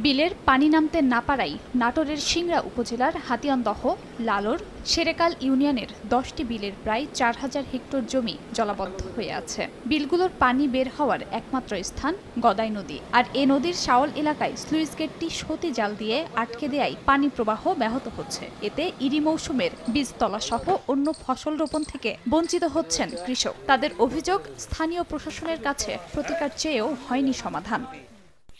বিলের পানি নামতে না পারায় নাটোরের সিংড়া উপজেলার হাতিয়ানদহ, লালর, সেরেকাল ইউনিয়নের ১০টি বিলের প্রায় ৪,০০০ হেক্টর জমি জলাবদ্ধ হয়ে আছে। বিলগুলোর পানি বের হওয়ার একমাত্র স্থান গদাই নদী। আর এ নদীর শাওল এলাকায় স্লুইস গেটটি সতি জাল দিয়ে আটকে দেয়ায় পানি প্রবাহ ব্যাহত হচ্ছে। এতে ইরি মৌসুমের বীজতলা সহ অন্য ফসল রোপণ থেকে বঞ্চিত হচ্ছেন কৃষক। তাদের অভিযোগ, স্থানীয় প্রশাসনের কাছে প্রতিকার চেয়েও হয়নি সমাধান।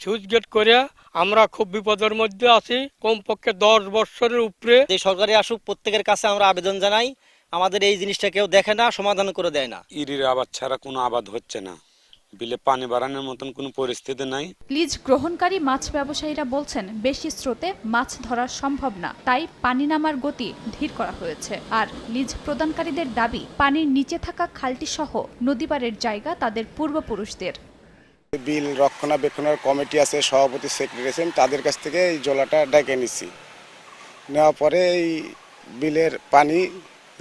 সুইচ গেট করে আমরা খুব বিপদের মধ্যে আছি। কমপক্ষে 10 বছরের উপরে যে সরকারি আসুক, প্রত্যেকের কাছে আমরা আবেদন জানাই। আমাদের এই জিনিসটা কেউ দেখে না, সমাধান করে দেয় না। ইরির আবাদ ছাড়া কোনো আবাদ হচ্ছে না, বিলে পানি বাড়ানোর মতন কোনো পরিস্থিতি নাই। লিজ গ্রহণকারী মাছ ব্যবসায়ীরা বলছেন, বেশি স্রোতে মাছ ধরা সম্ভব না, তাই পানি নামার গতি ধীর করা হয়েছে। আর লিজ প্রদানকারীদের দাবি, পানির নিচে থাকা খালটি সহ নদীপাড়ের জায়গা তাদের পূর্বপুরুষদের। বিল রক্ষণাবেক্ষণের কমিটি আছে, সভাপতি, সেক্রেটারি আছেন, তাদের কাছ থেকে এই জলাটা ডেকে নিছি। নেওয়ার পরে এই বিলের পানি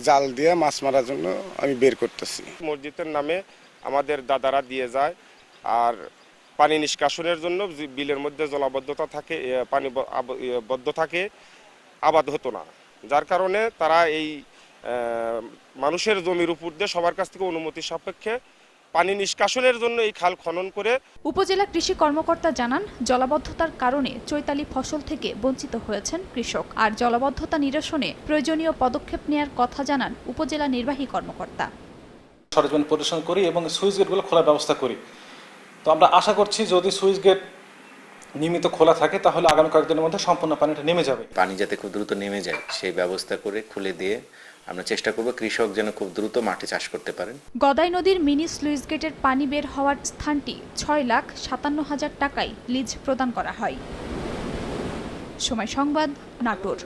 জাল দিয়ে মাছ মারার জন্য আমি বের করতেছি। মসজিদের নামে আমাদের দাদারা দিয়ে যায়, আর পানি নিষ্কাশনের জন্য বিলের মধ্যে জলাবদ্ধতা থাকে, পানি বদ্ধ থাকে, আবাদ হতো না। যার কারণে তারা এই মানুষের জমির উপর দিয়ে সবার কাছ থেকে অনুমতি সাপেক্ষে পানি নিষ্কাশনের জন্য এই খাল খনন করে। উপজেলা কৃষি কর্মকর্তা জানান, জলাবদ্ধতার কারণে চৈতালি ফসল থেকে বঞ্চিত হয়েছেন কৃষক। আর জলাবদ্ধতা নিরসনে প্রয়োজনীয় পদক্ষেপ নেয়ার কথা জানান উপজেলা নির্বাহী কর্মকর্তা। সরেজমিন পরিদর্শন করি এবং সুইচ গেটগুলো খোলার ব্যবস্থা করি। তো আমরা আশা করছি যদি সুইচ গেট নিয়মিত খোলা থাকে তাহলে আগামী কয়েকদিনের মধ্যে সম্পূর্ণ পানিটা নেমে যাবে। পানি যাতে খুব দ্রুত নেমে যায় সেই ব্যবস্থা করে খুলে দিয়ে আমরা চেষ্টা করব কৃষক যেন খুব দ্রুত মাঠে চাষ করতে পারেন। গদাই নদীর মিনি স্লুইস গেটের পানি বের হওয়ার স্থানটি ৬,৫৭,০০০ টাকায় লিজ প্রদান করা হয়। সময় সংবাদ, নাটোর।